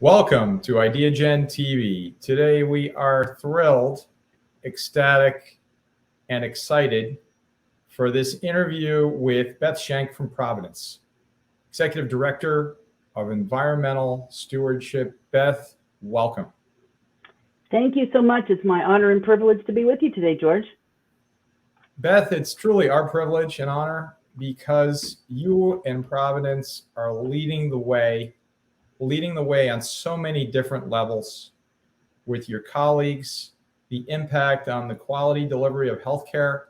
Welcome to IdeaGen TV. Today we are thrilled, ecstatic, and excited for this interview with Beth Shank from Providence, Executive Director of Environmental Stewardship. Beth, welcome. Thank you so much. It's my honor and privilege to be with you today, George. Beth, it's truly our privilege and honor because you and Providence are leading the way on so many different levels with your colleagues, the impact on the quality delivery of healthcare,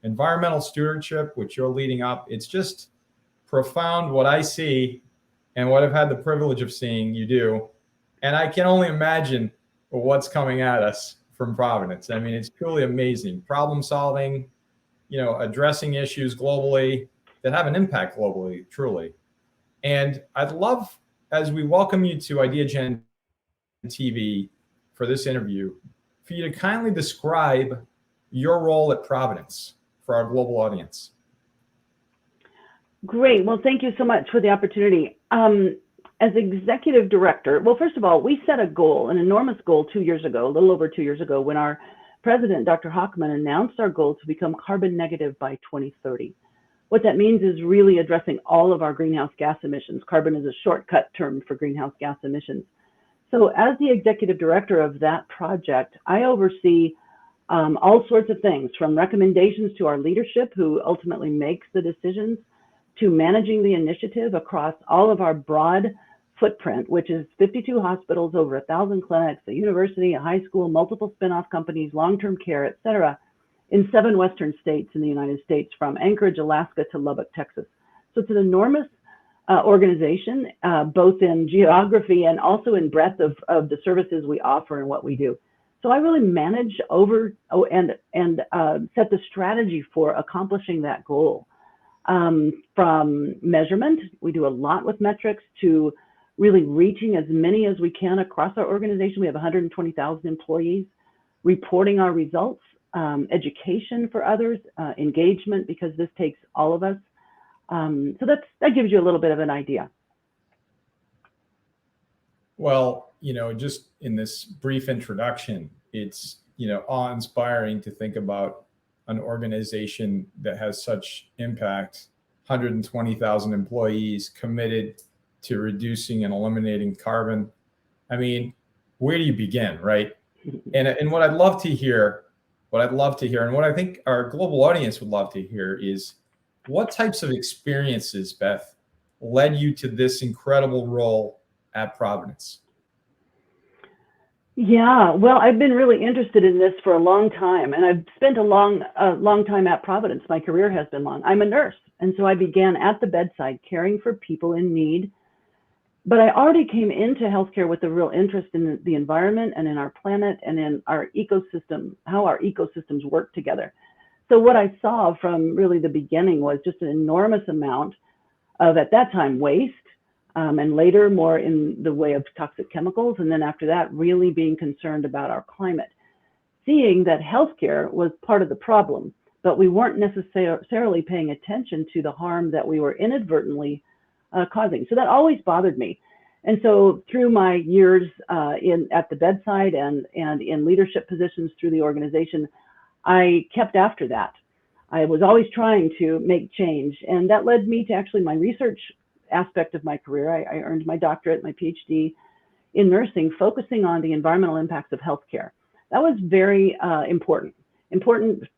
environmental stewardship, which you're leading up. It's just profound what I see and what I've had the privilege of seeing you do. And I can only imagine what's coming at us from Providence. I mean, it's truly amazing. Problem solving, addressing issues globally that have an impact globally, truly. And I'd love, as we welcome you to IdeaGen TV for this interview, for you to kindly describe your role at Providence for our global audience. Great. Well, thank you so much for the opportunity. As executive director, well, first of all, we set a goal, an enormous goal 2 years ago, a little over 2 years ago, when our president, Dr. Hockman, announced our goal to become carbon negative by 2030. What that means is really addressing all of our greenhouse gas emissions. Carbon is a shortcut term for greenhouse gas emissions. So as the executive director of that project, I oversee all sorts of things, from recommendations to our leadership, who ultimately makes the decisions, to managing the initiative across all of our broad footprint, which is 52 hospitals, over 1,000 clinics, a university, a high school, multiple spinoff companies, long-term care, et cetera, in 7 western states in the United States, from Anchorage, Alaska to Lubbock, Texas. So it's an enormous organization, both in geography and also in breadth of the services we offer and what we do. So I really manage and set the strategy for accomplishing that goal. From measurement, we do a lot with metrics, to really reaching as many as we can across our organization. We have 120,000 employees, reporting our results, education for others, engagement, because this takes all of us. So that gives you a little bit of an idea. Well, just in this brief introduction, it's, awe-inspiring to think about an organization that has such impact, 120,000 employees committed to reducing and eliminating carbon. I mean, where do you begin, right? And what I'd love to hear, and what I think our global audience would love to hear, is what types of experiences, Beth, led you to this incredible role at Providence? Yeah, well, I've been really interested in this for a long time, and I've spent a long time at Providence. My career has been long. I'm a nurse, and so I began at the bedside caring for people in need. But I already came into healthcare with a real interest in the environment and in our planet and in our ecosystem, how our ecosystems work together. So what I saw from really the beginning was just an enormous amount of, at that time, waste, and later more in the way of toxic chemicals. And then after that, really being concerned about our climate, seeing that healthcare was part of the problem, but we weren't necessarily paying attention to the harm that we were inadvertently causing. So that always bothered me. And so through my years at the bedside and in leadership positions through the organization, I kept after that. I was always trying to make change. And that led me to actually my research aspect of my career. I earned my doctorate, my PhD in nursing, focusing on the environmental impacts of healthcare. That was very important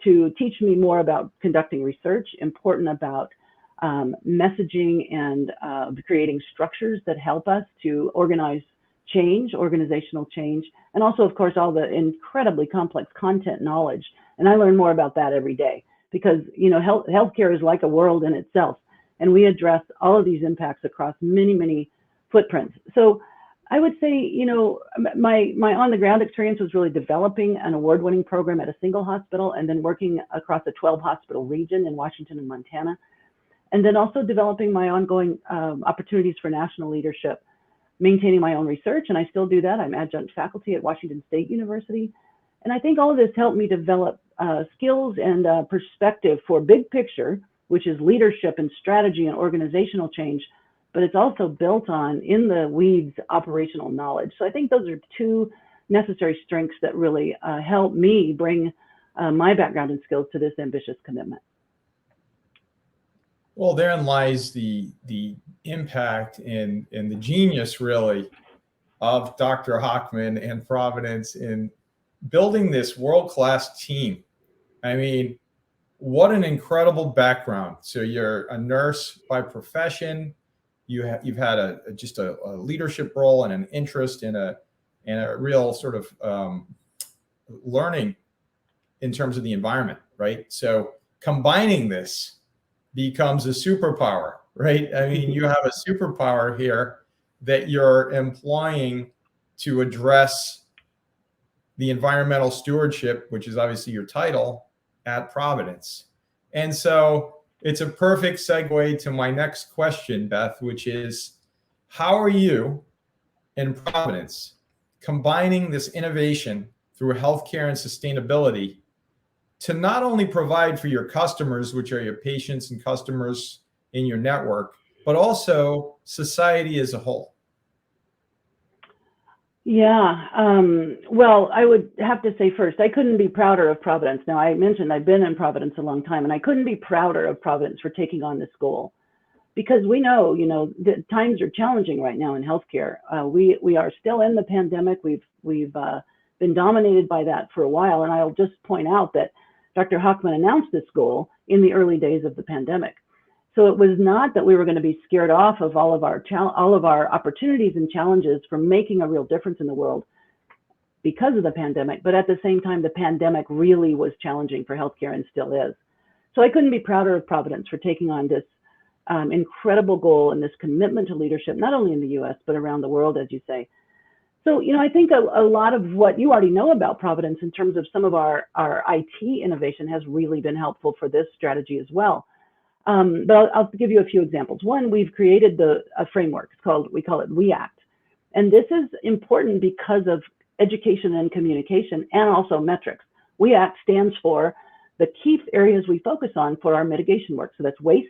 to teach me more about conducting research, important about messaging and creating structures that help us to organize change, organizational change, and also, of course, all the incredibly complex content knowledge. And I learn more about that every day because, healthcare is like a world in itself, and we address all of these impacts across many, many footprints. So I would say, my on-the-ground experience was really developing an award-winning program at a single hospital and then working across a 12-hospital region in Washington and Montana. And then also developing my ongoing opportunities for national leadership, maintaining my own research, and I still do that. I'm adjunct faculty at Washington State University. And I think all of this helped me develop skills and perspective for big picture, which is leadership and strategy and organizational change, but it's also built on in the weeds operational knowledge. So I think those are two necessary strengths that really help me bring my background and skills to this ambitious commitment. Well, therein lies the impact and the genius, really, of Dr. Hochman and Providence in building this world-class team. I mean, what an incredible background. So you're a nurse by profession. You've had just a leadership role and an interest in a real sort of learning in terms of the environment, right? So combining this becomes a superpower, right? I mean, you have a superpower here that you're employing to address the environmental stewardship, which is obviously your title at Providence. And so it's a perfect segue to my next question, Beth, which is, how are you in Providence combining this innovation through healthcare and sustainability to not only provide for your customers, which are your patients and customers in your network, but also society as a whole? Yeah, well, I would have to say first, I couldn't be prouder of Providence. Now, I mentioned I've been in Providence a long time, and I couldn't be prouder of Providence for taking on this goal, because we know, that times are challenging right now in healthcare. We are still in the pandemic. We've been dominated by that for a while, and I'll just point out that Dr. Hochman announced this goal in the early days of the pandemic. So it was not that we were going to be scared off of all of our opportunities and challenges for making a real difference in the world because of the pandemic, but at the same time, the pandemic really was challenging for healthcare and still is. So I couldn't be prouder of Providence for taking on this incredible goal and this commitment to leadership, not only in the US, but around the world, as you say. So, I think a lot of what you already know about Providence in terms of some of our IT innovation has really been helpful for this strategy as well. But I'll give you a few examples. One, we've created a framework. We call it WEACT. And this is important because of education and communication and also metrics. WEACT stands for the key areas we focus on for our mitigation work. So that's waste,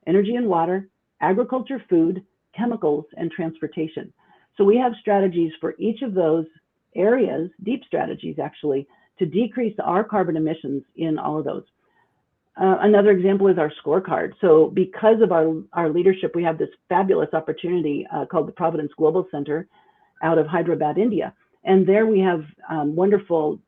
energy and water, agriculture, food, chemicals, and transportation. So we have strategies for each of those areas, deep strategies actually, to decrease our carbon emissions in all of those. Another example is our scorecard. So because of our leadership, we have this fabulous opportunity called the Providence Global Center out of Hyderabad, India. And there we have wonderful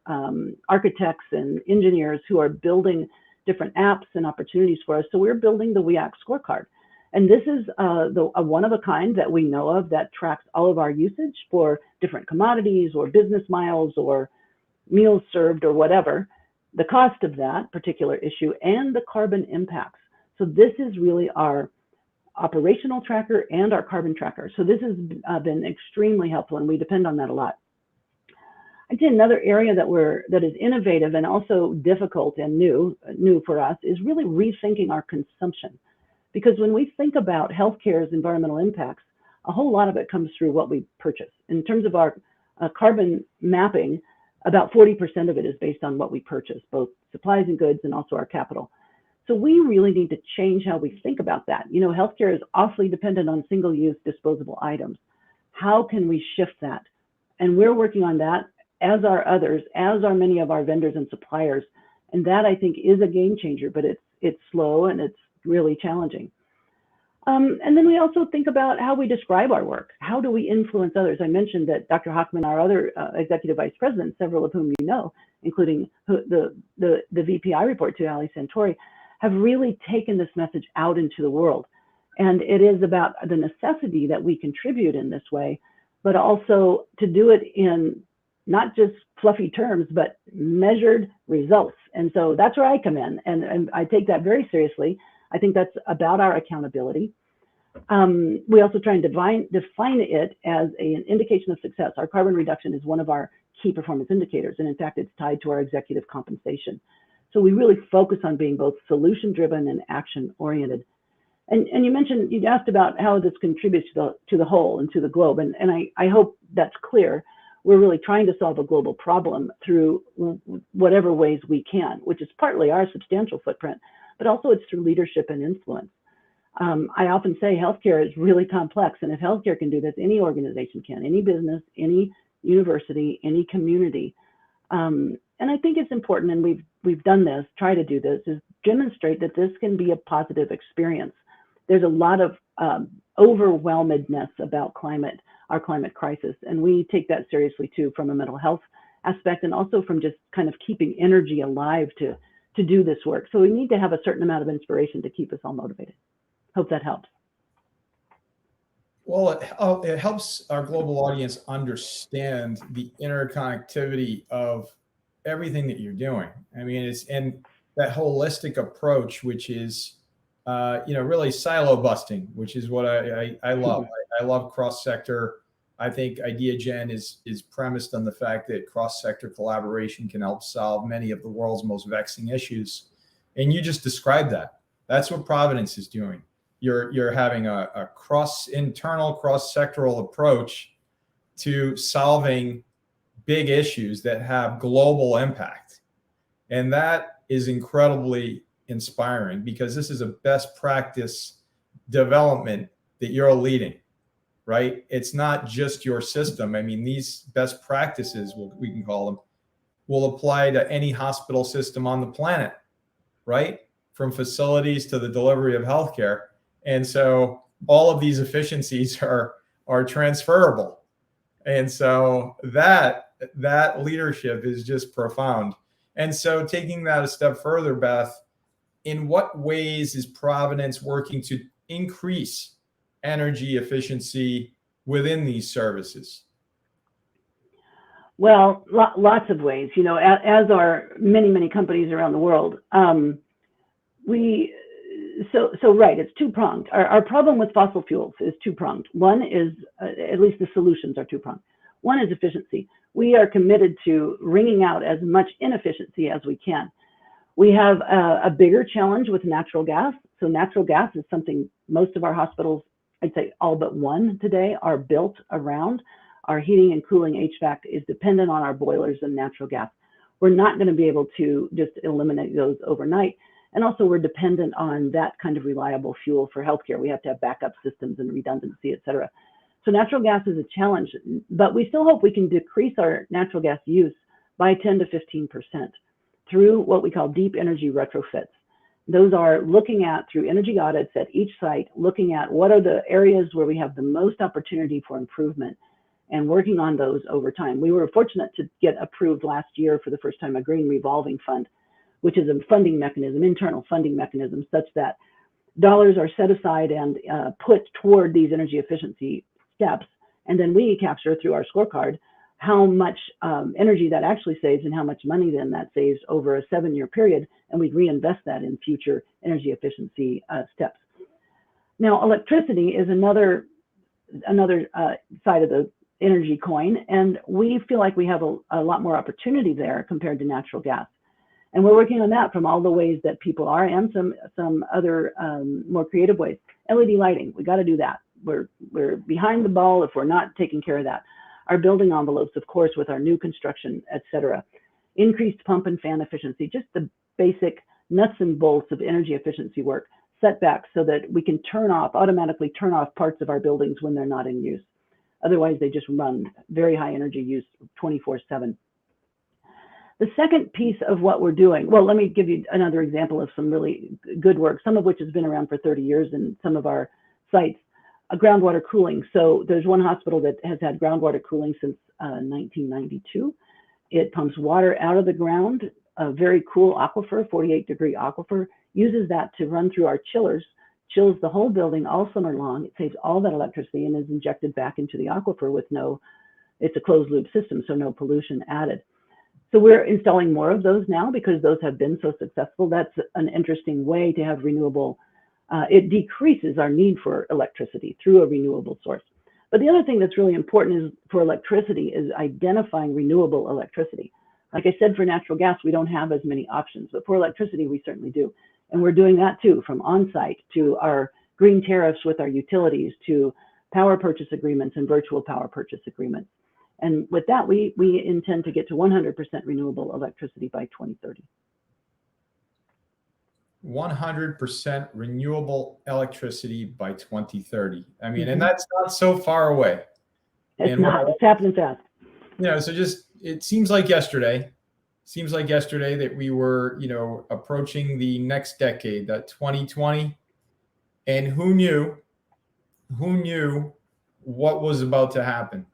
architects and engineers who are building different apps and opportunities for us. So we're building the WEACT scorecard. And this is a one of a kind that we know of that tracks all of our usage for different commodities or business miles or meals served or whatever, the cost of that particular issue and the carbon impacts. So this is really our operational tracker and our carbon tracker. So this has been extremely helpful, and we depend on that a lot. I'd say another area that is innovative and also difficult and new for us is really rethinking our consumption. Because when we think about healthcare's environmental impacts, a whole lot of it comes through what we purchase. In terms of our carbon mapping, about 40% of it is based on what we purchase, both supplies and goods and also our capital. So we really need to change how we think about that. Healthcare is awfully dependent on single-use disposable items. How can we shift that? And we're working on that, as are others, as are many of our vendors and suppliers. And that, I think, is a game changer, but it's slow and it's really challenging. And then we also think about how we describe our work. How do we influence others? I mentioned that Dr. Hochman, our other executive vice presidents, several of whom you know, including the VP I report to, Ali Santori, have really taken this message out into the world. And it is about the necessity that we contribute in this way, but also to do it in not just fluffy terms, but measured results. And so that's where I come in, and I take that very seriously. I think that's about our accountability. We also try and define it as an indication of success. Our carbon reduction is one of our key performance indicators, and in fact, it's tied to our executive compensation. So we really focus on being both solution-driven and action-oriented. And you asked about how this contributes to the whole and to the globe, and I hope that's clear. We're really trying to solve a global problem through whatever ways we can, which is partly our substantial footprint, but also it's through leadership and influence. I often say healthcare is really complex, and if healthcare can do this, any organization can, any business, any university, any community. And I think it's important, and we've done this, try to do this, is demonstrate that this can be a positive experience. There's a lot of overwhelmedness about our climate crisis, and we take that seriously too, from a mental health aspect, and also from just kind of keeping energy alive to do this work. So we need to have a certain amount of inspiration to keep us all motivated. Hope that helps. Well, it helps our global audience understand the interconnectivity of everything that you're doing. I mean, it's and that holistic approach, which is, really silo busting, which is what I love. I love cross sector. I think IdeaGen is premised on the fact that cross sector collaboration can help solve many of the world's most vexing issues. And you just described that. That's what Providence is doing. You're having a internal cross-sectoral approach to solving big issues that have global impact. And that is incredibly inspiring, because this is a best practice development that you're leading, right? It's not just your system. I mean, these best practices, we can call them, will apply to any hospital system on the planet, right? From facilities to the delivery of healthcare. And so all of these efficiencies are transferable. And so that leadership is just profound. And so taking that a step further, Beth, in what ways is Providence working to increase energy efficiency within these services? Well, lots of ways, as are many companies around the world. Right, it's two-pronged. Our problem with fossil fuels is two-pronged. One is, at least the solutions are two-pronged. One is efficiency. We are committed to wringing out as much inefficiency as we can. We have a bigger challenge with natural gas. So natural gas is something most of our hospitals, I'd say all but one today, are built around. Our heating and cooling HVAC is dependent on our boilers and natural gas. We're not going to be able to just eliminate those overnight. And also we're dependent on that kind of reliable fuel for healthcare. We have to have backup systems and redundancy, et cetera. So natural gas is a challenge, but we still hope we can decrease our natural gas use by 10 to 15% through what we call deep energy retrofits. Those are looking at, through energy audits at each site, looking at what are the areas where we have the most opportunity for improvement and working on those over time. We were fortunate to get approved last year for the first time a green revolving fund, which is a funding mechanism, internal funding mechanism, such that dollars are set aside and put toward these energy efficiency steps. And then we capture through our scorecard how much energy that actually saves and how much money then that saves over a 7-year period. And we reinvest that in future energy efficiency steps. Now, electricity is another side of the energy coin. And we feel like we have a lot more opportunity there compared to natural gas. And we're working on that from all the ways that people are, and some other more creative ways. LED lighting, we got to do that. We're behind the ball if we're not taking care of that. Our building envelopes, of course, with our new construction, et cetera. Increased pump and fan efficiency, just the basic nuts and bolts of energy efficiency work. Setbacks so that we can automatically turn off parts of our buildings when they're not in use. Otherwise, they just run very high energy use 24/7. The second piece of what we're doing, well, let me give you another example of some really good work, some of which has been around for 30 years in some of our sites. Groundwater cooling. So there's one hospital that has had groundwater cooling since 1992. It pumps water out of the ground, a very cool aquifer, 48-degree aquifer, uses that to run through our chillers, chills the whole building all summer long. It saves all that electricity and is injected back into the aquifer with it's a closed loop system, so no pollution added. So we're installing more of those now because those have been so successful. That's an interesting way to have renewable. It decreases our need for electricity through a renewable source. But the other thing that's really important is for electricity is identifying renewable electricity. Like I said, for natural gas, we don't have as many options, but for electricity, we certainly do. And we're doing that too, from on-site to our green tariffs with our utilities to power purchase agreements and virtual power purchase agreements. And with that, we intend to get to 100% renewable electricity by 2030. 100% renewable electricity by 2030. I mean, Mhm. and that's not so far away. It's And not. It's happening fast. so just it seems like yesterday that we were, approaching the next decade, that 2020, and who knew what was about to happen.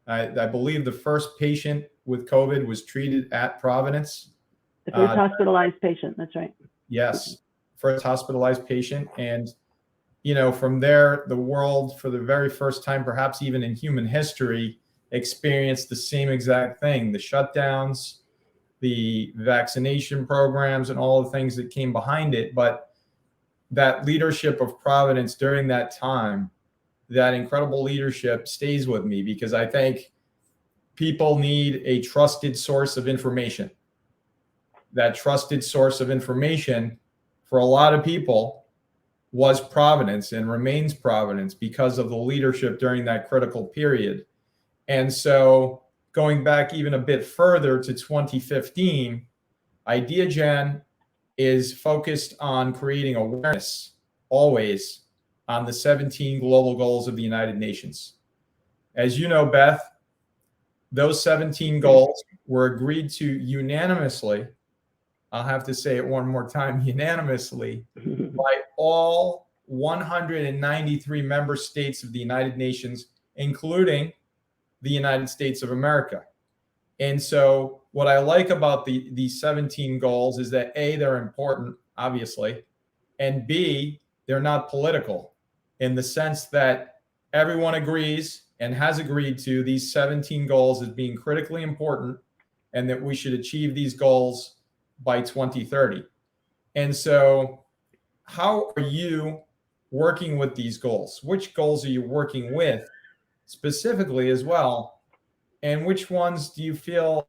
I believe the first patient with COVID was treated at Providence. The first hospitalized patient. That's right. Yes, first hospitalized patient. And, from there, the world, for the very first time, perhaps even in human history, experienced the same exact thing: the shutdowns, the vaccination programs, and all the things that came behind it. But that leadership of Providence during that time, that incredible leadership, stays with me, because I think people need a trusted source of information. That trusted source of information for a lot of people was Providence and remains Providence because of the leadership during that critical period. And so, going back even a bit further to 2015, IdeaGen is focused on creating awareness always on the 17 global goals of the United Nations. As you know, Beth, those 17 goals were agreed to unanimously. I'll have to say it one more time: unanimously, by all 193 member states of the United Nations, including the United States of America. And so what I like about these 17 goals is that A, they're important, obviously, and B, they're not political, in the sense that everyone agrees and has agreed to these 17 goals as being critically important, and that we should achieve these goals by 2030. And so how are you working with these goals? Which goals are you working with specifically as well? And which ones do you feel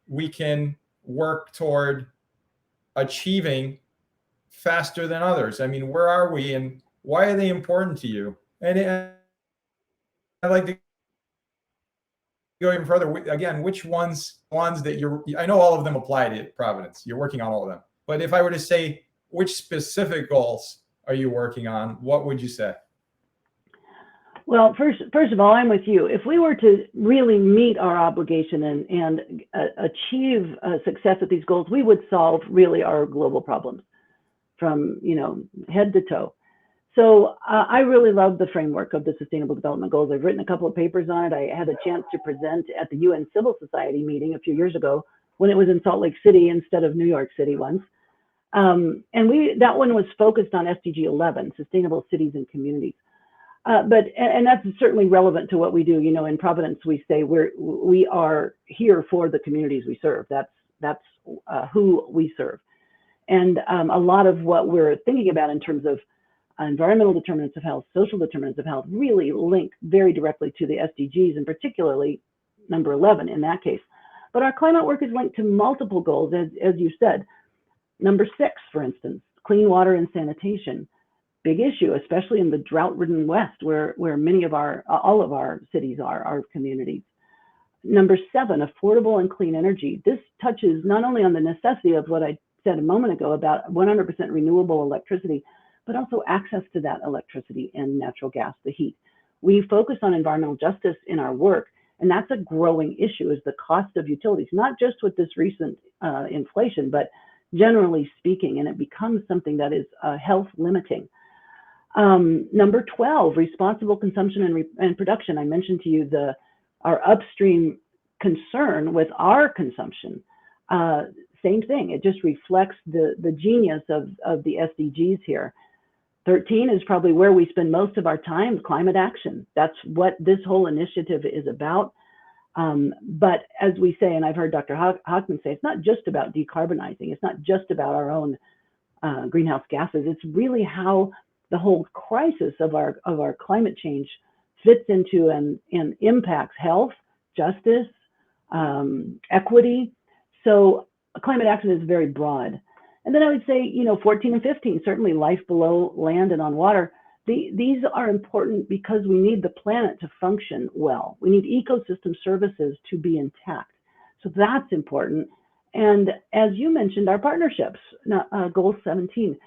we can work toward achieving faster than others? I mean, where are we, and why are they important to you? And I'd like to go even further. Again, which ones that I know all of them apply to Providence. You're working on all of them. But if I were to say, which specific goals are you working on, what would you say? Well, first of all, I'm with you. If we were to really meet our obligation and achieve success at these goals, we would solve really our global problems from head to toe. So I really love the framework of the Sustainable Development Goals. I've written a couple of papers on it. I had a chance to present at the UN Civil Society meeting a few years ago when it was in Salt Lake City instead of New York City once. And that one was focused on SDG 11, Sustainable Cities and Communities. But that's certainly relevant to what we do. In Providence, we say we are here for the communities we serve. That's who we serve. And a lot of what we're thinking about in terms of environmental determinants of health, social determinants of health, really link very directly to the SDGs, and particularly number 11 in that case. But our climate work is linked to multiple goals, as you said. Number 6, for instance, clean water and sanitation. Big issue, especially in the drought-ridden West, where all of our cities are, our communities. Number 7, affordable and clean energy. This touches not only on the necessity of what I said a moment ago about 100% renewable electricity, but also access to that electricity and natural gas, the heat. We focus on environmental justice in our work, and that's a growing issue, is the cost of utilities, not just with this recent inflation, but generally speaking, and it becomes something that is health limiting. Number 12, responsible consumption and production. I mentioned to you our upstream concern with our consumption. Same thing, it just reflects the genius of the SDGs here. 13 is probably where we spend most of our time, climate action. That's what this whole initiative is about. But as we say, and I've heard Dr. Hockman say, it's not just about decarbonizing. It's not just about our own greenhouse gases. It's really how the whole crisis of our climate change fits into and impacts health, justice, equity. So climate action is very broad. And then I would say, 14 and 15, certainly life below land and on water. These are important because we need the planet to function well. We need ecosystem services to be intact. So that's important. And as you mentioned, our partnerships, goal 17.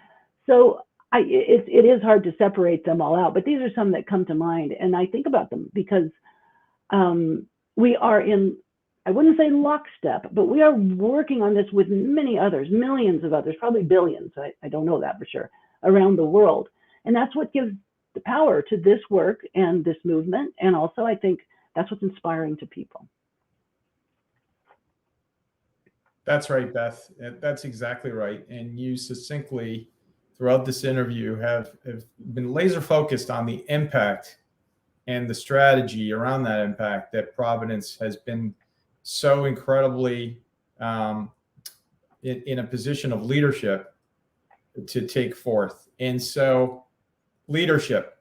So it is hard to separate them all out, but these are some that come to mind. And I think about them because we are in, I wouldn't say lockstep, but we are working on this with many others, millions of others, probably billions. I don't know that for sure, around the world. And that's what gives the power to this work and this movement. And also, I think that's what's inspiring to people. That's right, Beth. That's exactly right. And you succinctly, throughout this interview, have been laser focused on the impact and the strategy around that impact that Providence has been so incredibly in a position of leadership to take forth. And so, leadership,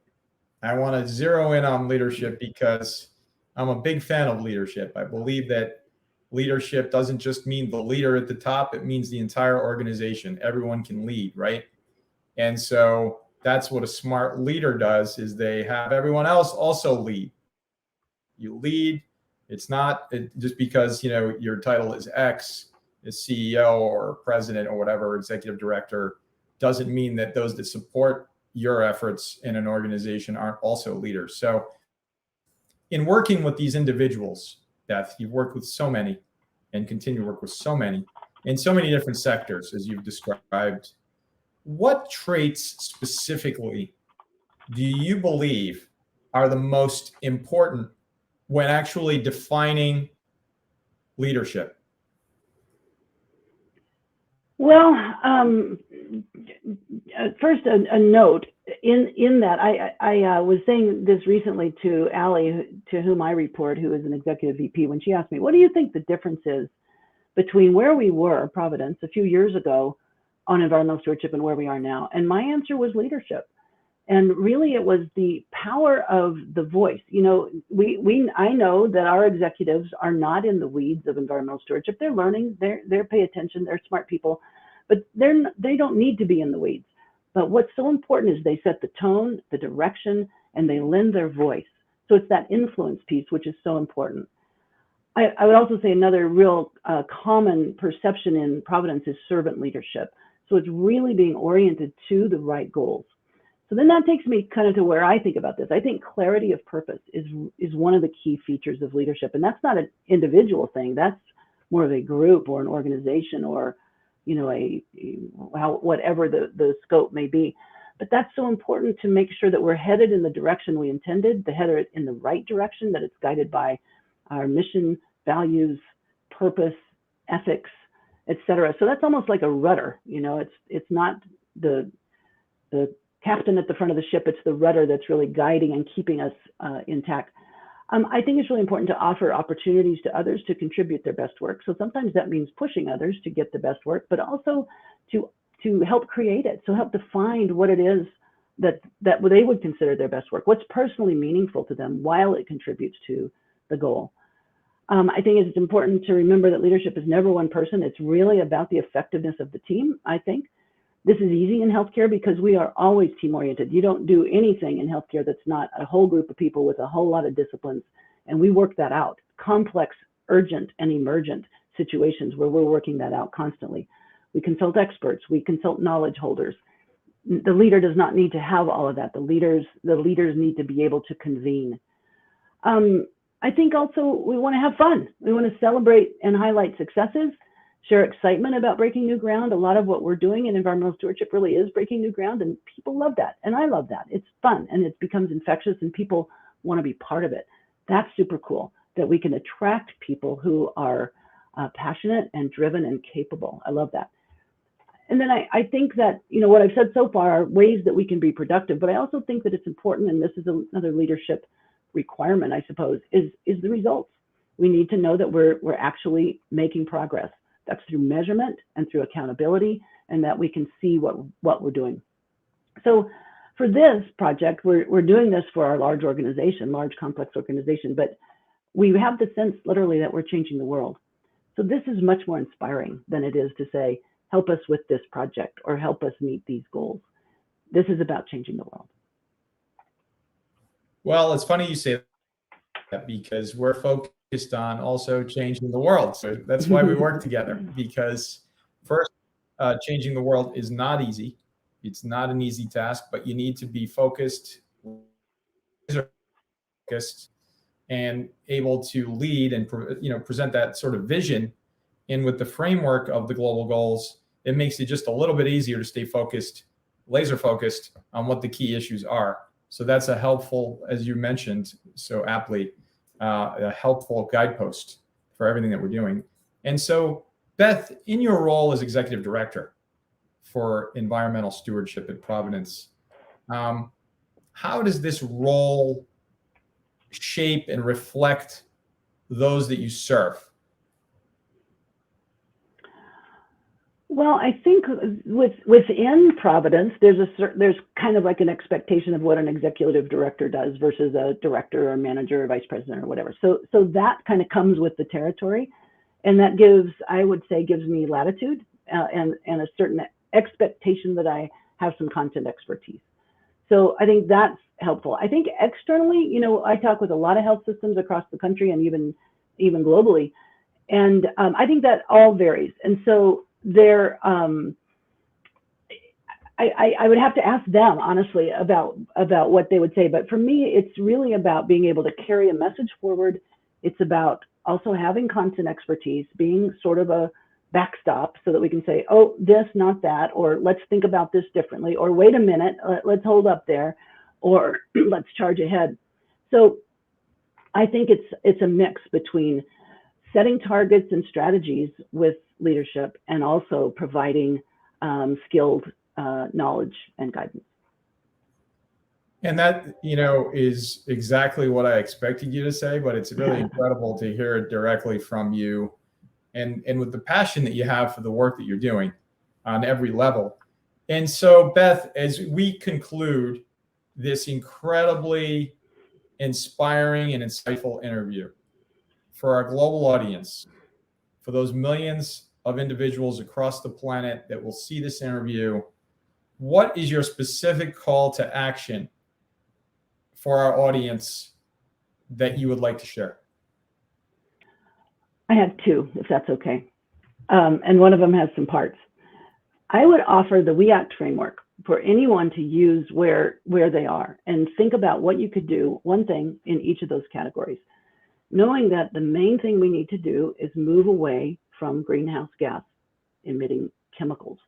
I want to zero in on leadership because I'm a big fan of leadership. I believe that leadership doesn't just mean the leader at the top, it means the entire organization. Everyone can lead, right? And so that's what a smart leader does, is they have everyone else also lead. You lead. It's not just because, you know, your title is X, as CEO or president or whatever, executive director, doesn't mean that those that support your efforts in an organization aren't also leaders. So in working with these individuals, Beth, you've worked with so many and continue to work with so many in so many different sectors, as you've described. What traits specifically do you believe are the most important when actually defining leadership? Well, first a note in that I was saying this recently to Allie, to whom I report, who is an executive VP, when she asked me, what do you think the difference is between where we were, Providence, a few years ago on environmental stewardship and where we are now? And my answer was leadership. And really it was the power of the voice. You know, I know that our executives are not in the weeds of environmental stewardship. They're learning, they're pay attention, they're smart people, but they don't need to be in the weeds. But what's so important is they set the tone, the direction, and they lend their voice. So it's that influence piece, which is so important. I would also say another real common perception in Providence is servant leadership. So it's really being oriented to the right goals. So then that takes me kind of to where I think about this. I think clarity of purpose is one of the key features of leadership. And that's not an individual thing. That's more of a group or an organization, or, you know, whatever the scope may be. But that's so important to make sure that we're headed in the direction we intended, headed in the right direction, that it's guided by our mission, values, purpose, ethics, etc. So that's almost like a rudder. You know, it's not the captain at the front of the ship, it's the rudder that's really guiding and keeping us intact. I think it's really important to offer opportunities to others to contribute their best work. So sometimes that means pushing others to get the best work, but also to help create it. So help define what it is that they would consider their best work, what's personally meaningful to them while it contributes to the goal. I think it's important to remember that leadership is never one person. It's really about the effectiveness of the team, I think. This is easy in healthcare because we are always team-oriented. You don't do anything in healthcare that's not a whole group of people with a whole lot of disciplines, and we work that out. Complex, urgent, and emergent situations where we're working that out constantly. We consult experts, we consult knowledge holders. The leader does not need to have all of that. The leaders need to be able to convene. I think also we want to have fun. We want to celebrate and highlight successes, share excitement about breaking new ground. A lot of what we're doing in environmental stewardship really is breaking new ground, and people love that. And I love that. It's fun and it becomes infectious and people want to be part of it. That's super cool that we can attract people who are passionate and driven and capable. I love that. And then I think that, you know, what I've said so far are ways that we can be productive, but I also think that it's important, and this is another leadership requirement, I suppose, is the results. We need to know that we're actually making progress. That's through measurement and through accountability, and that we can see what we're doing. So for this project, we're doing this for our large complex organization, but we have the sense literally that we're changing the world. So this is much more inspiring than it is to say, help us with this project or help us meet these goals. This is about changing the world. Well, it's funny you say that, because we're focused focused on also changing the world. So that's why we work together, because first, changing the world is not easy. It's not an easy task, but you need to be focused, and able to lead and present that sort of vision. And with the framework of the global goals, it makes it just a little bit easier to stay focused, laser focused on what the key issues are. So that's a helpful, as you mentioned so aptly, a helpful guidepost for everything that we're doing. And so, Beth, in your role as executive director for environmental stewardship at Providence, how does this role shape and reflect those that you serve? Well, I think within Providence, there's kind of like an expectation of what an executive director does versus a director or manager or vice president or whatever. So that kind of comes with the territory, and that I would say, gives me latitude and a certain expectation that I have some content expertise. So I think that's helpful. I think externally, I talk with a lot of health systems across the country and even globally, and I think that all varies. And so I would have to ask them honestly about what they would say. But for me, it's really about being able to carry a message forward. It's about also having content expertise, being sort of a backstop so that we can say, oh, this, not that, or let's think about this differently, or wait a minute, let's hold up there, or let's charge ahead. So I think it's a mix between setting targets and strategies with leadership and also providing skilled knowledge and guidance. And that, is exactly what I expected you to say, but it's really incredible to hear it directly from you, and with the passion that you have for the work that you're doing on every level. And so, Beth, as we conclude this incredibly inspiring and insightful interview for our global audience, for those millions of individuals across the planet that will see this interview, what is your specific call to action for our audience that you would like to share? I have two, if that's okay. And one of them has some parts. I would offer the We Act framework for anyone to use where they are, and think about what you could do, one thing in each of those categories, knowing that the main thing we need to do is move away from greenhouse gas emitting chemicals,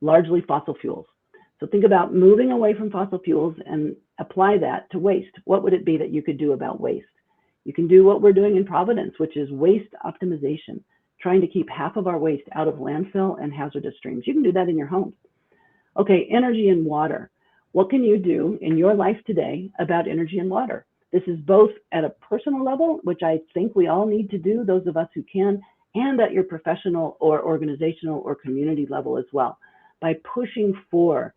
largely fossil fuels. So think about moving away from fossil fuels and apply that to waste. What would it be that you could do about waste? You can do what we're doing in Providence, which is waste optimization, trying to keep half of our waste out of landfill and hazardous streams. You can do that in your home. Okay, energy and water. What can you do in your life today about energy and water? This is both at a personal level, which I think we all need to do, those of us who can, and at your professional or organizational or community level as well, by pushing for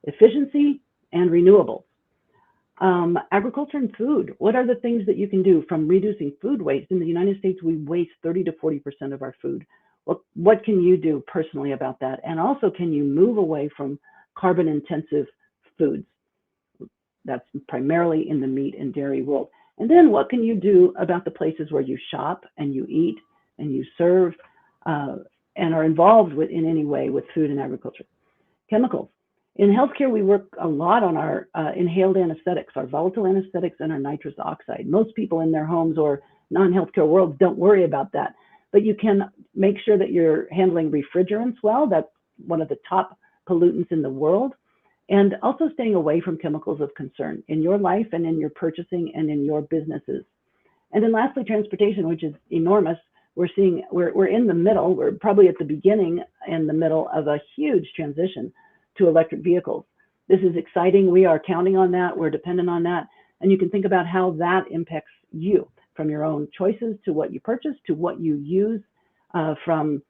efficiency and renewables. Agriculture and food. What are the things that you can do from reducing food waste? In the United States, we waste 30 to 40% of our food. What can you do personally about that? And also, can you move away from carbon intensive foods? That's primarily in the meat and dairy world. And then what can you do about the places where you shop and you eat and you serve and are involved in any way with food and agriculture? Chemicals. In healthcare, we work a lot on our inhaled anesthetics, our volatile anesthetics, and our nitrous oxide. Most people in their homes or non-healthcare worlds don't worry about that, but you can make sure that you're handling refrigerants well. That's one of the top pollutants in the world. And also staying away from chemicals of concern in your life and in your purchasing and in your businesses. And then lastly, transportation, which is enormous. We're in the middle, we're probably at the beginning and the middle of a huge transition to electric vehicles. This is exciting. We are counting on that. We're dependent on that. And you can think about how that impacts you, from your own choices to what you purchase, to what you use, from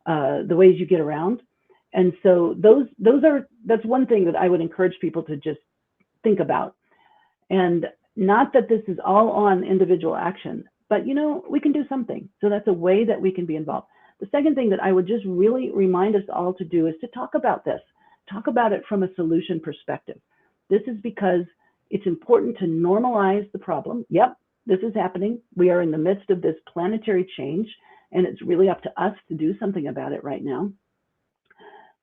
the ways you get around. And so that's one thing that I would encourage people to just think about. And not that this is all on individual action, but we can do something. So that's a way that we can be involved. The second thing that I would just really remind us all to do is to talk about this. Talk about it from a solution perspective. This is because it's important to normalize the problem. Yep, This is happening. We are in the midst of this planetary change, and it's really up to us to do something about it right now.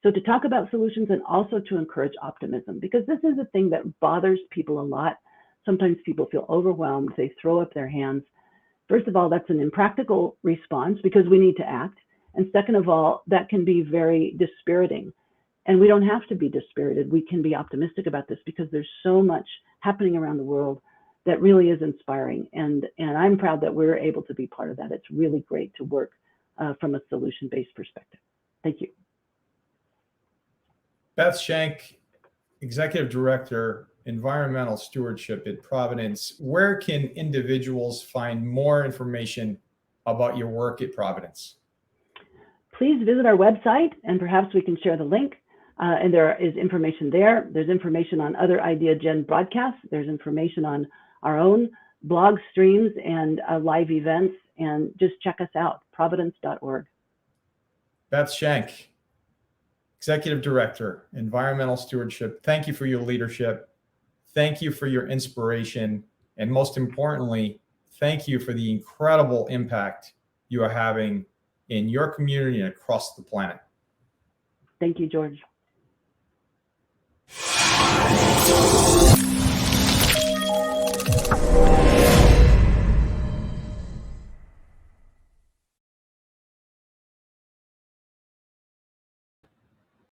So to talk about solutions and also to encourage optimism, because this is a thing that bothers people a lot. Sometimes people feel overwhelmed. They throw up their hands. First of all, that's an impractical response because we need to act. And second of all, that can be very dispiriting. And we don't have to be dispirited. We can be optimistic about this because there's so much happening around the world that really is inspiring. And I'm proud that we're able to be part of that. It's really great to work from a solution-based perspective. Thank you. Beth Shank, Executive Director, Environmental Stewardship at Providence. Where can individuals find more information about your work at Providence? Please visit our website and perhaps we can share the link. And there is information there. There's information on other Idea Gen broadcasts. There's information on our own blog streams and live events. And just check us out, providence.org. Beth Shank, Executive Director, Environmental Stewardship. Thank you for your leadership. Thank you for your inspiration. And most importantly, thank you for the incredible impact you are having in your community and across the planet. Thank you, George.